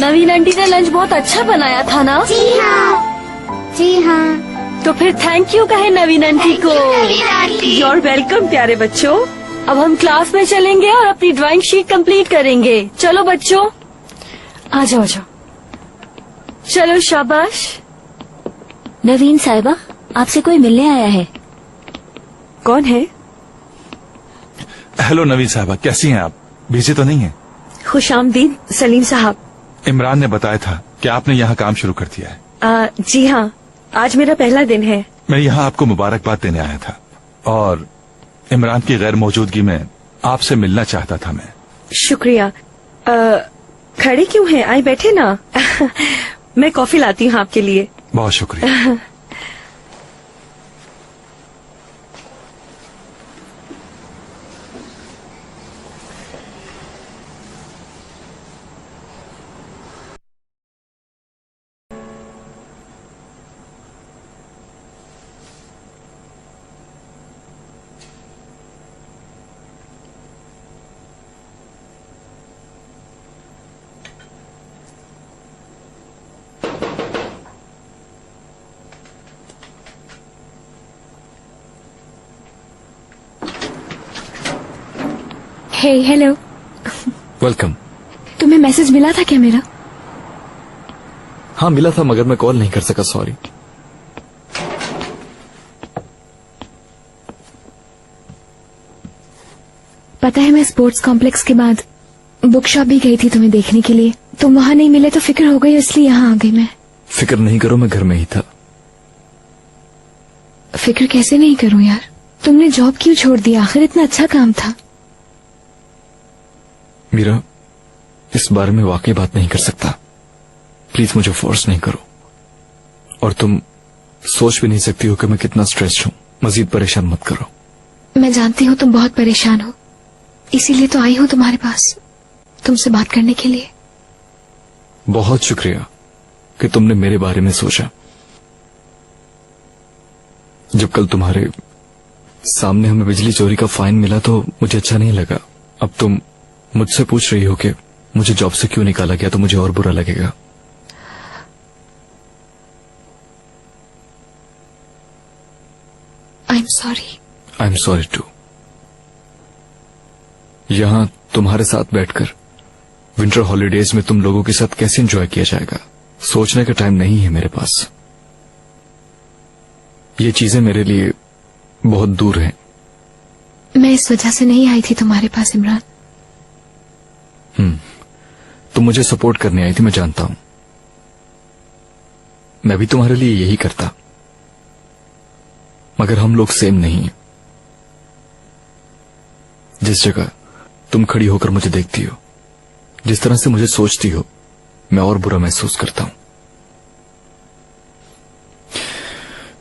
नवीन आंटी ने लंच बहुत अच्छा बनाया था ना? जी हाँ, जी हाँ। तो फिर थैंक यू कहे नवीन आंटी को। योर वेलकम प्यारे बच्चों। अब हम क्लास में चलेंगे और अपनी ड्राइंग शीट कंप्लीट करेंगे। चलो बच्चों, आ जाओ जाओ। चलो शाबाश। नवीन साहिबा, आपसे कोई मिलने आया है। कौन है? हेलो नवीन साहबा, कैसी हैं आप? बिजी तो नहीं है? खुशामदीद सलीम साहब। इमरान ने बताया था कि आपने यहाँ काम शुरू कर दिया है। जी हाँ, आज मेरा पहला दिन है। मैं यहाँ आपको मुबारकबाद देने आया था और इमरान की गैर मौजूदगी में आपसे मिलना चाहता था मैं। शुक्रिया। खड़े क्यों हैं? आए बैठे ना। मैं कॉफी लाती हूँ आपके लिए। बहुत शुक्रिया। हे हेलो। वेलकम। तुम्हें मैसेज मिला था क्या मेरा? हाँ मिला था, मगर मैं कॉल नहीं कर सका, सॉरी। पता है, मैं स्पोर्ट्स कॉम्प्लेक्स के बाद बुक शॉप भी गई थी तुम्हें देखने के लिए। तुम वहाँ नहीं मिले तो फिक्र हो गई, इसलिए यहाँ आ गई मैं। फिक्र नहीं करो, मैं घर में ही था। फिक्र कैसे नहीं करूं यार? तुमने जॉब क्यों छोड़ दिया? आखिर इतना अच्छा काम था। मीरा, इस बारे में वाकई बात नहीं कर सकता। प्लीज मुझे फोर्स नहीं करो। और तुम सोच भी नहीं सकती हो कि मैं कितना स्ट्रेस्ड हूँ। मजीद परेशान मत करो। मैं जानती हूँ तुम बहुत परेशान हो, इसीलिए तो आई हूँ तुम्हारे पास, तुमसे बात करने के लिए। बहुत शुक्रिया कि तुमने मेरे बारे में सोचा। जब कल तुम्हारे सामने हमें बिजली चोरी का फाइन मिला तो मुझे अच्छा नहीं लगा। अब तुम मुझसे पूछ रही हो कि मुझे जॉब से क्यों निकाला गया, तो मुझे और बुरा लगेगा। I am sorry too. यहां तुम्हारे साथ बैठकर विंटर हॉलीडेज में तुम लोगों के साथ कैसे एंजॉय किया जाएगा, सोचने का टाइम नहीं है मेरे पास। ये चीजें मेरे लिए बहुत दूर हैं। मैं इस वजह से नहीं आई थी तुम्हारे पास इमरान। तुम मुझे सपोर्ट करने आई थी, मैं जानता हूं। मैं भी तुम्हारे लिए यही करता, मगर हम लोग सेम नहीं हैं। जिस जगह तुम खड़ी होकर मुझे देखती हो, जिस तरह से मुझे सोचती हो, मैं और बुरा महसूस करता हूं।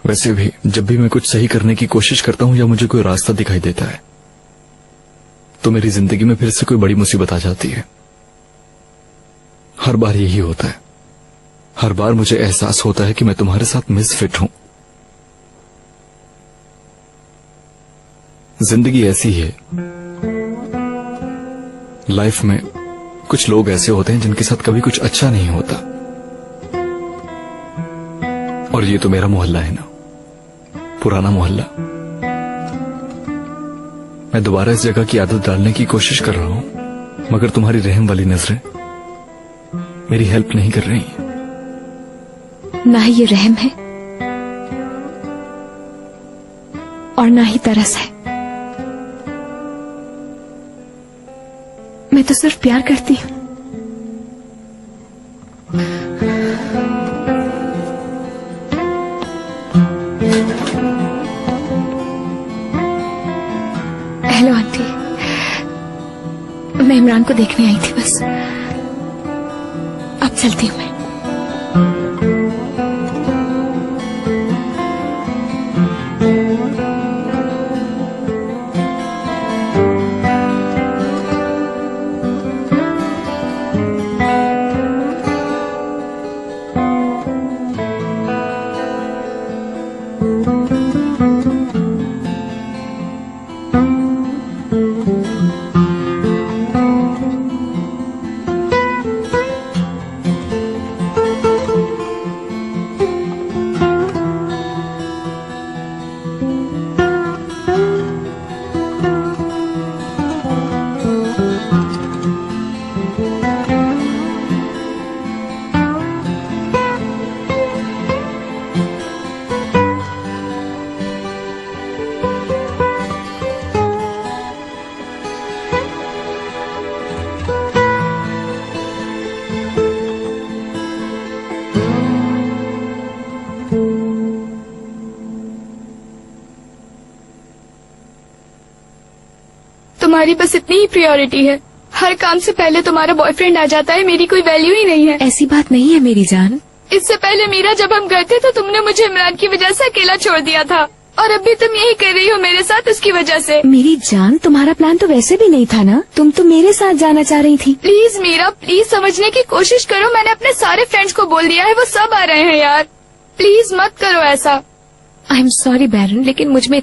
वैसे भी जब भी मैं कुछ सही करने की कोशिश करता हूं या मुझे कोई रास्ता दिखाई देता है, तो मेरी जिंदगी में फिर से कोई बड़ी मुसीबत आ जाती है। हर बार यही होता है। हर बार मुझे एहसास होता है कि मैं तुम्हारे साथ मिसफिट हूं। जिंदगी ऐसी है, लाइफ में कुछ लोग ऐसे होते हैं जिनके साथ कभी कुछ अच्छा नहीं होता। और ये तो मेरा मोहल्ला है ना, पुराना मोहल्ला। मैं दोबारा इस जगह की आदत डालने की कोशिश कर रहा हूं, मगर तुम्हारी रहम वाली नजरें मेरी हेल्प नहीं कर रही। ना ही ये रहम है और ना ही तरस है। मैं तो सिर्फ प्यार करती हूं। हेलो आंटी, मैं इमरान को देखने आई थी बस। अब चलती हूं मैं। तुम्हारी बस इतनी ही प्रायोरिटी है। हर काम से पहले तुम्हारा बॉयफ्रेंड आ जाता है, मेरी कोई वैल्यू ही नहीं है। ऐसी बात नहीं है मेरी जान। इससे पहले मीरा जब हम गए थे तो तुमने मुझे इमरान की वजह से अकेला छोड़ दिया था, और अब भी तुम यही कर रही हो मेरे साथ उसकी वजह से। मेरी जान, तुम्हारा प्लान तो वैसे भी नहीं था ना, तुम तो मेरे साथ जाना चाह रही थी। प्लीज मीरा, प्लीज समझने की कोशिश करो। मैंने अपने सारे फ्रेंड्स को बोल दिया है, वो सब आ रहे हैं यार। प्लीज मत करो ऐसा। आई एम सॉरी बैरन, लेकिन मुझ में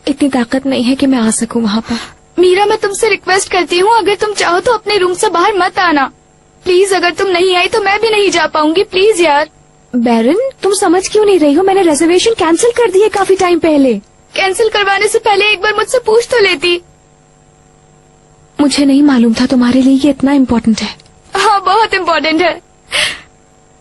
इतनी ताकत नहीं है कि मैं आ सकूं वहाँ पर। मीरा, मैं तुमसे रिक्वेस्ट करती हूँ, अगर तुम चाहो तो अपने रूम से बाहर मत आना प्लीज। अगर तुम नहीं आई तो मैं भी नहीं जा पाऊंगी, प्लीज यार। बैरन, तुम समझ क्यों नहीं रही हो? मैंने रिजर्वेशन कैंसिल कर दी है काफी टाइम पहले। कैंसिल करवाने से पहले एक बार मुझसे पूछ तो लेती। मुझे नहीं मालूम था तुम्हारे लिए ये इतना इम्पोर्टेंट है। हाँ, बहुत इम्पोर्टेंट है।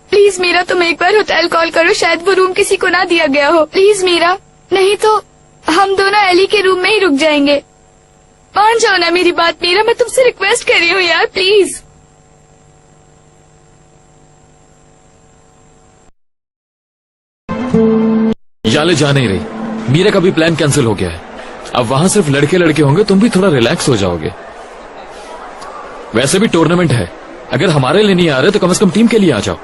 प्लीज मीरा, तुम एक बार होटल कॉल करो, शायद वो रूम किसी को ना दिया गया हो। प्लीज मीरा, नहीं तो हम दोनों एली के रूम में ही रुक जाएंगे। मान जाओ ना मेरी बात मीरा, मैं तुमसे रिक्वेस्ट कर रही हूँ यार, प्लीज। याले जा नहीं रही। मीरा का भी प्लान कैंसिल हो गया है। अब वहां सिर्फ लड़के लड़के होंगे, तुम भी थोड़ा रिलैक्स हो जाओगे। वैसे भी टूर्नामेंट है, अगर हमारे लिए नहीं आ रहे तो कम से कम टीम के लिए आ जाओ।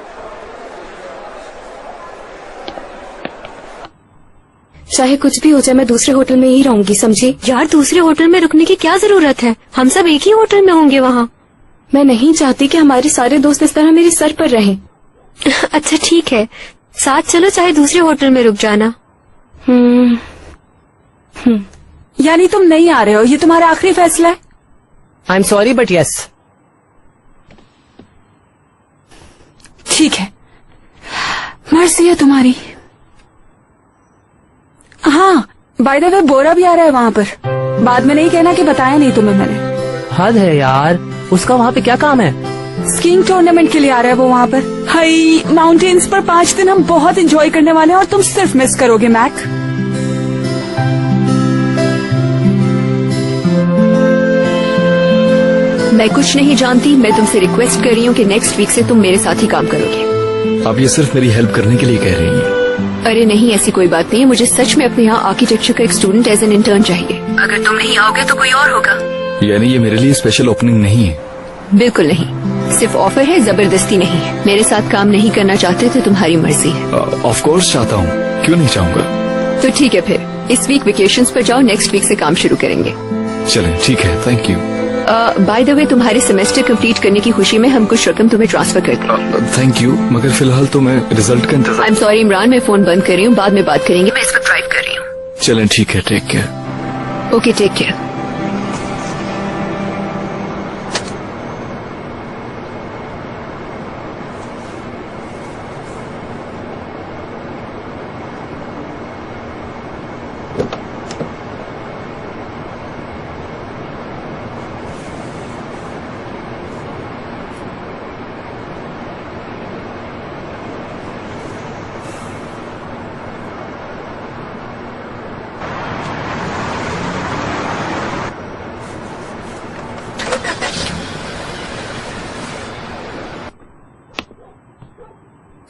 चाहे कुछ भी हो जाए, मैं दूसरे होटल में ही रहूंगी, समझी? यार, दूसरे होटल में रुकने की क्या जरूरत है? हम सब एक ही होटल में होंगे वहाँ। मैं नहीं चाहती कि हमारे सारे दोस्त इस तरह मेरे सर पर रहें। अच्छा ठीक है, साथ चलो, चाहे दूसरे होटल में रुक जाना। यानी तुम नहीं आ रहे हो, ये तुम्हारा आखिरी फैसला है? आई एम सॉरी बट यस। ठीक है, मर्जी है तुम्हारी। हाँ, बाय द वे बोरा भी आ रहा है वहाँ पर। बाद में नहीं कहना कि बताया नहीं तुम्हें मैंने। हद है यार, उसका वहाँ पे क्या काम है? स्कीइंग टूर्नामेंट के लिए आ रहा है वो वहाँ पर। हाई माउंटेन्स पर 5 दिन हम बहुत एंजॉय करने वाले हैं और तुम सिर्फ मिस करोगे मैक। मैं कुछ नहीं जानती, मैं तुमसे रिक्वेस्ट कर रही हूँ कि नेक्स्ट वीक से तुम मेरे साथ ही काम करोगे। आप ये सिर्फ मेरी हेल्प करने के लिए कह रही हैं। अरे नहीं, ऐसी कोई बात नहीं है। मुझे सच में अपने यहाँ आर्किटेक्चर का एक स्टूडेंट एज एन इंटर्न चाहिए। अगर तुम नहीं आओगे तो कोई और होगा। यानी ये मेरे लिए स्पेशल ओपनिंग नहीं है? बिल्कुल नहीं, सिर्फ ऑफर है, जबरदस्ती नहीं है। मेरे साथ काम नहीं करना चाहते तो तुम्हारी मर्जी है। ऑफ कोर्स चाहता हूँ, क्यों नहीं चाहूँगा। तो ठीक है, फिर इस वीक वेकेशंस पर जाओ, नेक्स्ट वीक से काम शुरू करेंगे। चलें, ठीक है, thank you. By the way, तुम्हारे सेमेस्टर कंप्लीट करने की खुशी में हम कुछ रकम तुम्हें ट्रांसफर कर दें। थैंक यू, मगर फिलहाल तो मैं रिजल्ट का इंतजार। आई एम सॉरी इमरान, मैं फोन बंद कर रही हूँ, बाद में बात करेंगे। मैं इस वक्त ड्राइव कर रही हूँ। चलें, ठीक है, take care. Okay, take care.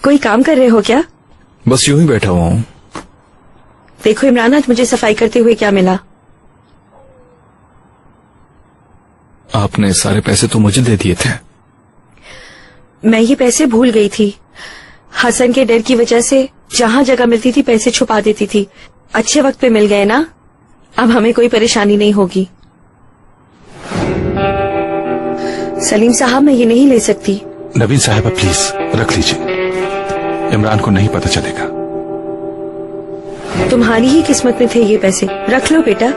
कोई काम कर रहे हो क्या? बस यूं ही बैठा हुआ हूँ। देखो इमरान, आज मुझे सफाई करते हुए क्या मिला? आपने सारे पैसे तो मुझे दे दिए थे। मैं ये पैसे भूल गई थी। हसन के डर की वजह से जहाँ जगह मिलती थी पैसे छुपा देती थी। अच्छे वक्त पे मिल गए ना, अब हमें कोई परेशानी नहीं होगी। सलीम साहब, मैं ये नहीं ले सकती। नवीन साहब, प्लीज रख लीजिए, इमरान को नहीं पता चलेगा। तुम्हारी ही किस्मत में थे ये पैसे, रख लो बेटा।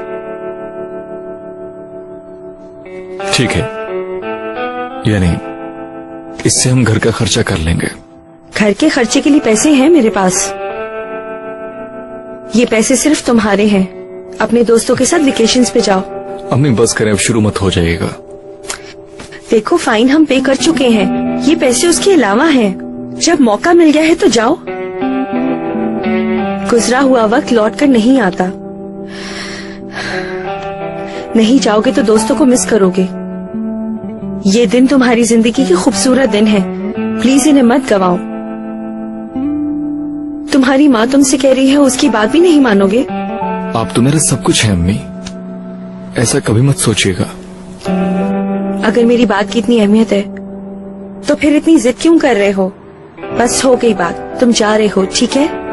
ठीक है, यानी इससे हम घर का खर्चा कर लेंगे। घर के खर्चे के लिए पैसे हैं मेरे पास। ये पैसे सिर्फ तुम्हारे हैं। अपने दोस्तों के साथ वेकेशंस पे जाओ। अम्मी बस करें, अब शुरू मत हो जाइएगा। देखो, फाइन हम पे कर चुके हैं, ये पैसे उसके अलावा हैं। जब मौका मिल गया है तो जाओ। गुजरा हुआ वक्त लौट कर नहीं आता। नहीं जाओगे तो दोस्तों को मिस करोगे। ये दिन तुम्हारी जिंदगी की खूबसूरत दिन है, प्लीज इन्हें मत गवाओ। तुम्हारी माँ तुमसे कह रही है, उसकी बात भी नहीं मानोगे? आप तो मेरा सब कुछ है अम्मी, ऐसा कभी मत सोचिएगा। अगर मेरी बात की इतनी अहमियत है तो फिर इतनी जिद क्यों कर रहे हो? बस हो गई बात, तुम जा रहे हो, ठीक है?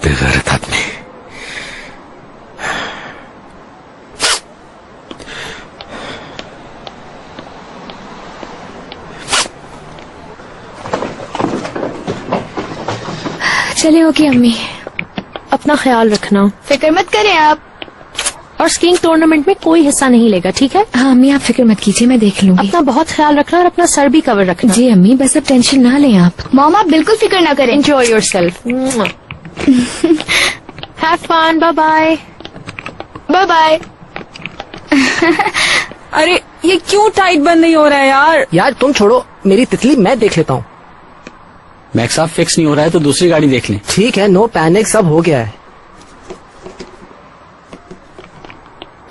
बेगैरत आदमी। चले होगी अम्मी। अपना ख्याल रखना। फिक्र मत करें आप। और स्कीइंग टूर्नामेंट में कोई हिस्सा नहीं लेगा, ठीक है? हाँ अम्मी, आप फिक्र मत कीजिए, मैं देख लूंगी। अपना बहुत ख्याल रखना और अपना सर भी कवर रखना। जी अम्मी, बस अब टेंशन ना लें आप। मॉम, आप बिल्कुल फिक्र ना करें। Enjoy yourself. Have fun, bye bye. Bye bye. अरे ये क्यों टाइट बंद नहीं हो रहा है यार? यार तुम छोड़ो, मेरी तितली मैं देख लेता हूँ। मैक्स आप फिक्स नहीं हो रहा है तो दूसरी गाड़ी देख लें। ठीक है, नो पैनिक, सब हो गया है।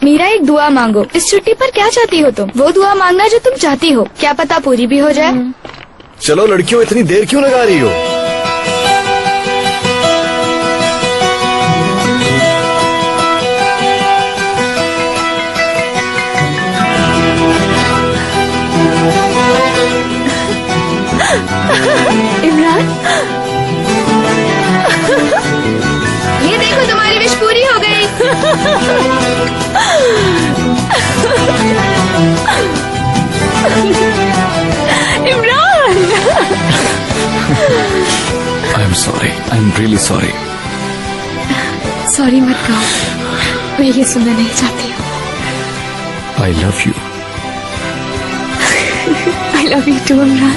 मीरा, एक दुआ मांगो। इस छुट्टी पर क्या चाहती हो तुम? वो दुआ मांगना जो तुम चाहती हो, क्या पता पूरी भी हो जाए। चलो लड़कियों, इतनी देर क्यों लगा रही हो? इमरान, ये देखो, तुम्हारी विश पूरी हो गई। Imran. I am sorry, I am really sorry. Sorry मत कहो, मैं ये सुनना नहीं चाहती हूँ। I love you. I love you too Imran.